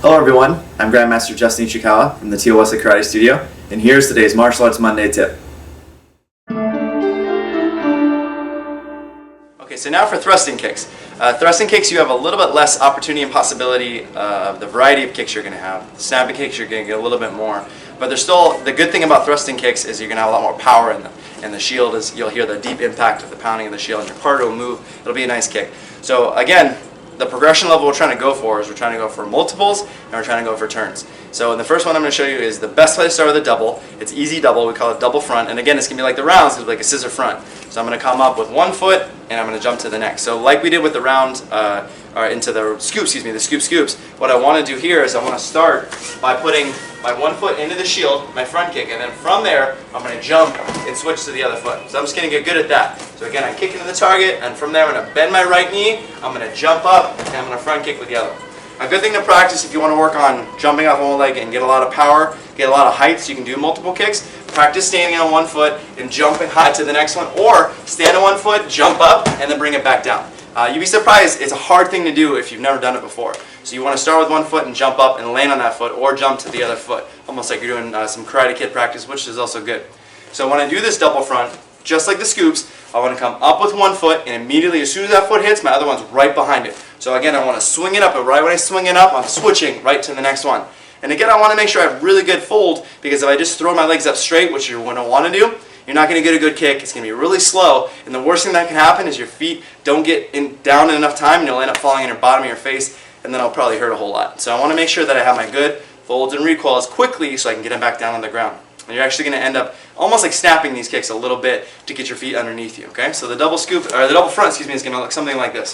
Hello everyone, I'm Grandmaster Justin Ichikawa from the Tiawasa Karate Studio, and here's today's Martial Arts Monday tip. Okay, so now for thrusting kicks. Thrusting kicks, you have a little bit less opportunity and possibility of the variety of kicks you're going to have. The snapping kicks, you're going to get a little bit more. But there's still, the good thing about thrusting kicks is you're going to have a lot more power in them. And the shield is, you'll hear the deep impact of the pounding of the shield, and your partner will move. It'll be a nice kick. So again, the progression level we're trying to go for is we're trying to go for multiples and we're trying to go for turns. So the first one I'm going to show you is the best way to start with a double. It's easy double, we call it double front, and again it's going to be like the rounds, it's like a scissor front. So I'm going to come up with one foot and I'm going to jump to the next. So like we did with the round, or into the scoop, the scoop scoops, what I want to do here is I want to start by putting my one foot into the shield, my front kick, and then from there I'm going to jump and switch to the other foot. So I'm just going to get good at that. So again, I kick into the target, and from there I'm going to bend my right knee, I'm going to jump up, and I'm going to front kick with the other one. A good thing to practice if you want to work on jumping off one leg and get a lot of power, get a lot of height so you can do multiple kicks, practice standing on one foot and jumping high to the next one, or stand on one foot, jump up, and then bring it back down. You'd be surprised, it's a hard thing to do if you've never done it before. So you want to start with one foot and jump up and land on that foot, or jump to the other foot, almost like you're doing some Karate Kid practice, which is also good. So when I do this double front, just like the scoops, I want to come up with one foot, and immediately as soon as that foot hits, my other one's right behind it. So again, I want to swing it up, and right when I swing it up, I'm switching right to the next one. And again, I want to make sure I have really good fold, because if I just throw my legs up straight, which you're going to want to do, you're not going to get a good kick. It's going to be really slow, and the worst thing that can happen is your feet don't get down in enough time, and you'll end up falling in your bottom of your face, and then I'll probably hurt a whole lot. So I want to make sure that I have my good folds and recoils quickly so I can get them back down on the ground. And you're actually going to end up almost like snapping these kicks a little bit to get your feet underneath you. Okay, so the double scoop, or the double front, is going to look something like this.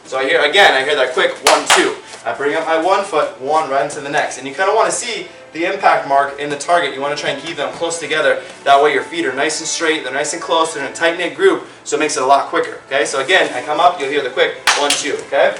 So I hear that quick 1-2. I bring up my one foot, one right into the next, and you kind of want to see the impact mark in the target. You want to try and keep them close together. That way your feet are nice and straight, they're nice and close, they're in a tight-knit group, so it makes it a lot quicker. Okay, so again, I come up, you'll hear the quick 1-2. Okay,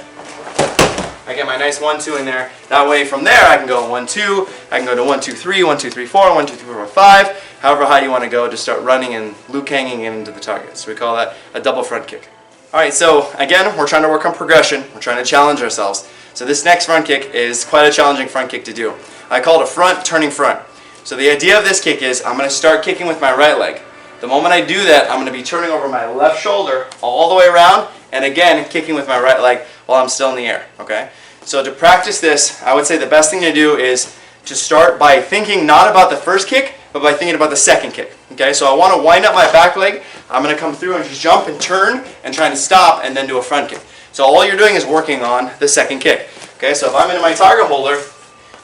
I get my nice 1-2 in there. That way from there I can go 1-2, I can go to 1-2-3, 1-2-3-4, 1-2-3-4, 5, however high you want to go to start running and Luke hanging into the target. So we call that a double front kick. Alright, so again, we're trying to work on progression, we're trying to challenge ourselves. So this next front kick is quite a challenging front kick to do. I call it a front turning front. So the idea of this kick is I'm going to start kicking with my right leg. The moment I do that, I'm going to be turning over my left shoulder all the way around, and again kicking with my right leg while I'm still in the air. Okay? So to practice this, I would say the best thing to do is to start by thinking not about the first kick, but by thinking about the second kick. Okay? So I want to wind up my back leg. I'm going to come through and just jump and turn and trying to stop and then do a front kick. So all you're doing is working on the second kick. Okay? So if I'm in my target holder,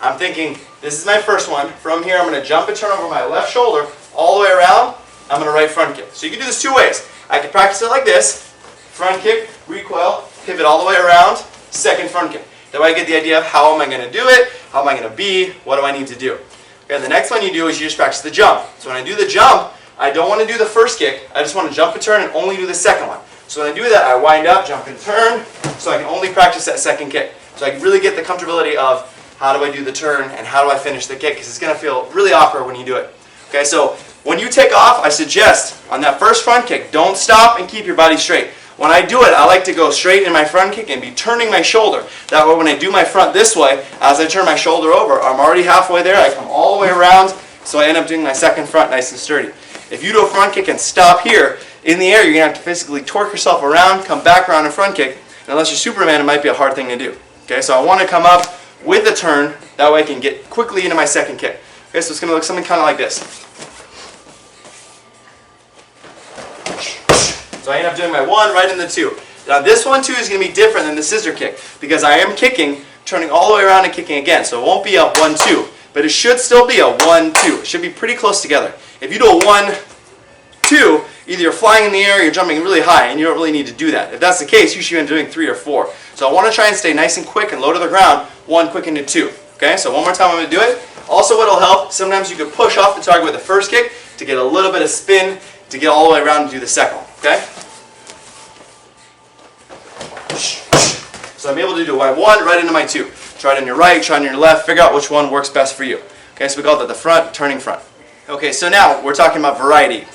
I'm thinking, this is my first one. From here, I'm going to jump and turn over my left shoulder all the way around. I'm going to right front kick. So you can do this two ways. I can practice it like this. Front kick, recoil, pivot all the way around, second front kick. That way I get the idea of how am I going to do it, how am I going to be, what do I need to do. Okay, the next one you do is you just practice the jump. So when I do the jump, I don't want to do the first kick. I just want to jump and turn and only do the second one. So when I do that, I wind up, jump and turn, so I can only practice that second kick. So I can really get the comfortability of how do I do the turn and how do I finish the kick, because it's going to feel really awkward when you do it. Okay, so when you take off, I suggest on that first front kick, don't stop and keep your body straight. When I do it, I like to go straight in my front kick and be turning my shoulder. That way when I do my front this way, as I turn my shoulder over, I'm already halfway there, I come all the way around, so I end up doing my second front nice and sturdy. If you do a front kick and stop here, in the air you're going to have to physically torque yourself around, come back around a front kick, and unless you're Superman, it might be a hard thing to do. Okay, so I want to come up with a turn, that way I can get quickly into my second kick. Okay, so it's going to look something kind of like this. So I end up doing my one right in the two. Now this 1-2 is going to be different than the scissor kick, because I am kicking, turning all the way around and kicking again. So it won't be a 1-2, but it should still be a 1-2. It should be pretty close together. If you do a 1-2, either you're flying in the air or you're jumping really high, and you don't really need to do that. If that's the case, you should be doing 3 or 4. So I want to try and stay nice and quick and low to the ground, 1 quick into 2. Okay, so one more time I'm going to do it. Also what will help, sometimes you can push off the target with the first kick to get a little bit of spin to get all the way around and do the second one. Okay? So I'm able to do my 1 right into my 2. Try it on your right, try it on your left, figure out which one works best for you. Okay, so we call that the front, turning front. Okay, so now we're talking about variety.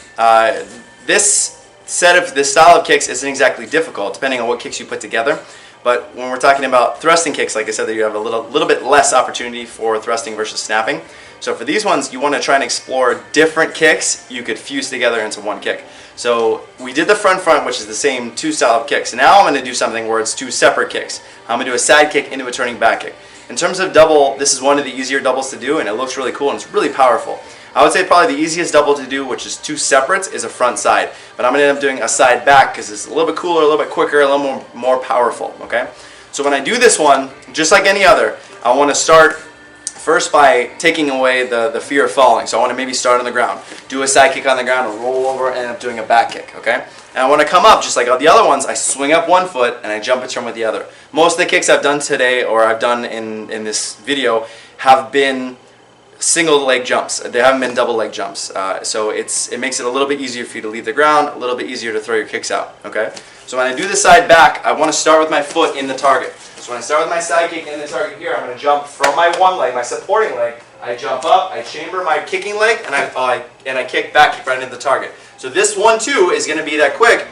This style of kicks isn't exactly difficult, depending on what kicks you put together. But when we're talking about thrusting kicks, like I said, that you have a little bit less opportunity for thrusting versus snapping. So for these ones, you want to try and explore different kicks you could fuse together into one kick. So we did the front, which is the same two style of kicks. Now I'm going to do something where it's two separate kicks. I'm going to do a side kick into a turning back kick. In terms of double, this is one of the easier doubles to do, and it looks really cool and it's really powerful. I would say probably the easiest double to do, which is two separates, is a front side. But I'm going to end up doing a side back because it's a little bit cooler, a little bit quicker, a little more powerful. Okay? So when I do this one, just like any other, I want to start first by taking away the fear of falling. So I want to maybe start on the ground, do a side kick on the ground, and roll over and end up doing a back kick. Okay? And I want to come up just like all the other ones. I swing up one foot and I jump and turn with the other. Most of the kicks I've done today, or I've done in this video, have been single leg jumps. They haven't been double leg jumps. So it makes it a little bit easier for you to leave the ground, a little bit easier to throw your kicks out. Okay? So when I do the side back, I want to start with my foot in the target. So when I start with my side kick in the target here, I'm going to jump from my one leg, my supporting leg. I jump up, I chamber my kicking leg, and I kick back right into the target. So this 1-2 is going to be that quick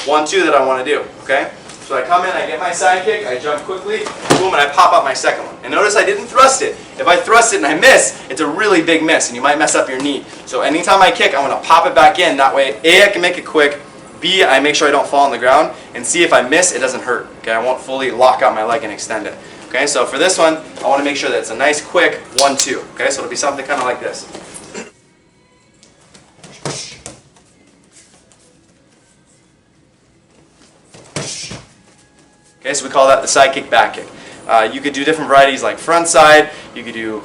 1-2 that I want to do. Okay? So I come in, I get my side kick, I jump quickly, boom, and I pop up my second one. And notice I didn't thrust it. If I thrust it and I miss, it's a really big miss, and you might mess up your knee. So anytime I kick, I'm going to pop it back in. That way, A, I can make it quick, B, I make sure I don't fall on the ground, and C, if I miss, it doesn't hurt. Okay, I won't fully lock out my leg and extend it. Okay, so for this one, I want to make sure that it's a nice, quick 1-2. Okay, so it'll be something kind of like this. Okay, so we call that the side kick, back kick. You could do different varieties like front side, you could do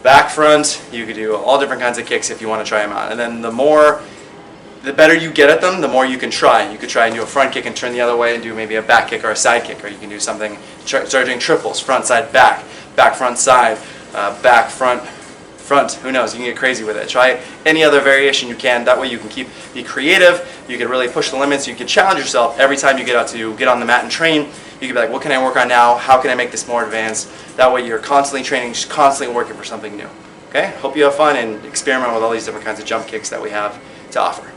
back front, you could do all different kinds of kicks if you want to try them out. And then the better you get at them, the more you can try. You could try and do a front kick and turn the other way and do maybe a back kick or a side kick, or you can do something, start doing triples, front side back, back front side, back front, who knows, you can get crazy with it. Try any other variation you can, that way you can be creative, you can really push the limits, you can challenge yourself every time you get on the mat and train. You can be like, what can I work on now, how can I make this more advanced? That way you're constantly training, constantly working for something new. Okay, hope you have fun and experiment with all these different kinds of jump kicks that we have to offer.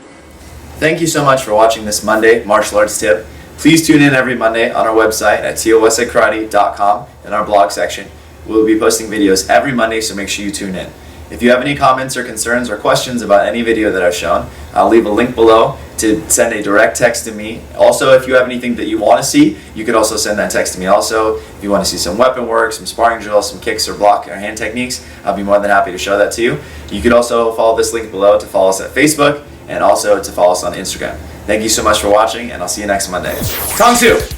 Thank you so much for watching this Monday martial arts tip. Please tune in every Monday on our website at tosakarate.com in our blog section. We'll be posting videos every Monday, so make sure you tune in. If you have any comments or concerns or questions about any video that I've shown, I'll leave a link below to send a direct text to me. Also, if you have anything that you want to see, you could also send that text to me also. If you want to see some weapon work, some sparring drills, some kicks or block or hand techniques, I'll be more than happy to show that to you. You could also follow this link below to follow us at Facebook and also to follow us on Instagram. Thank you so much for watching, and I'll see you next Monday. Pt.2!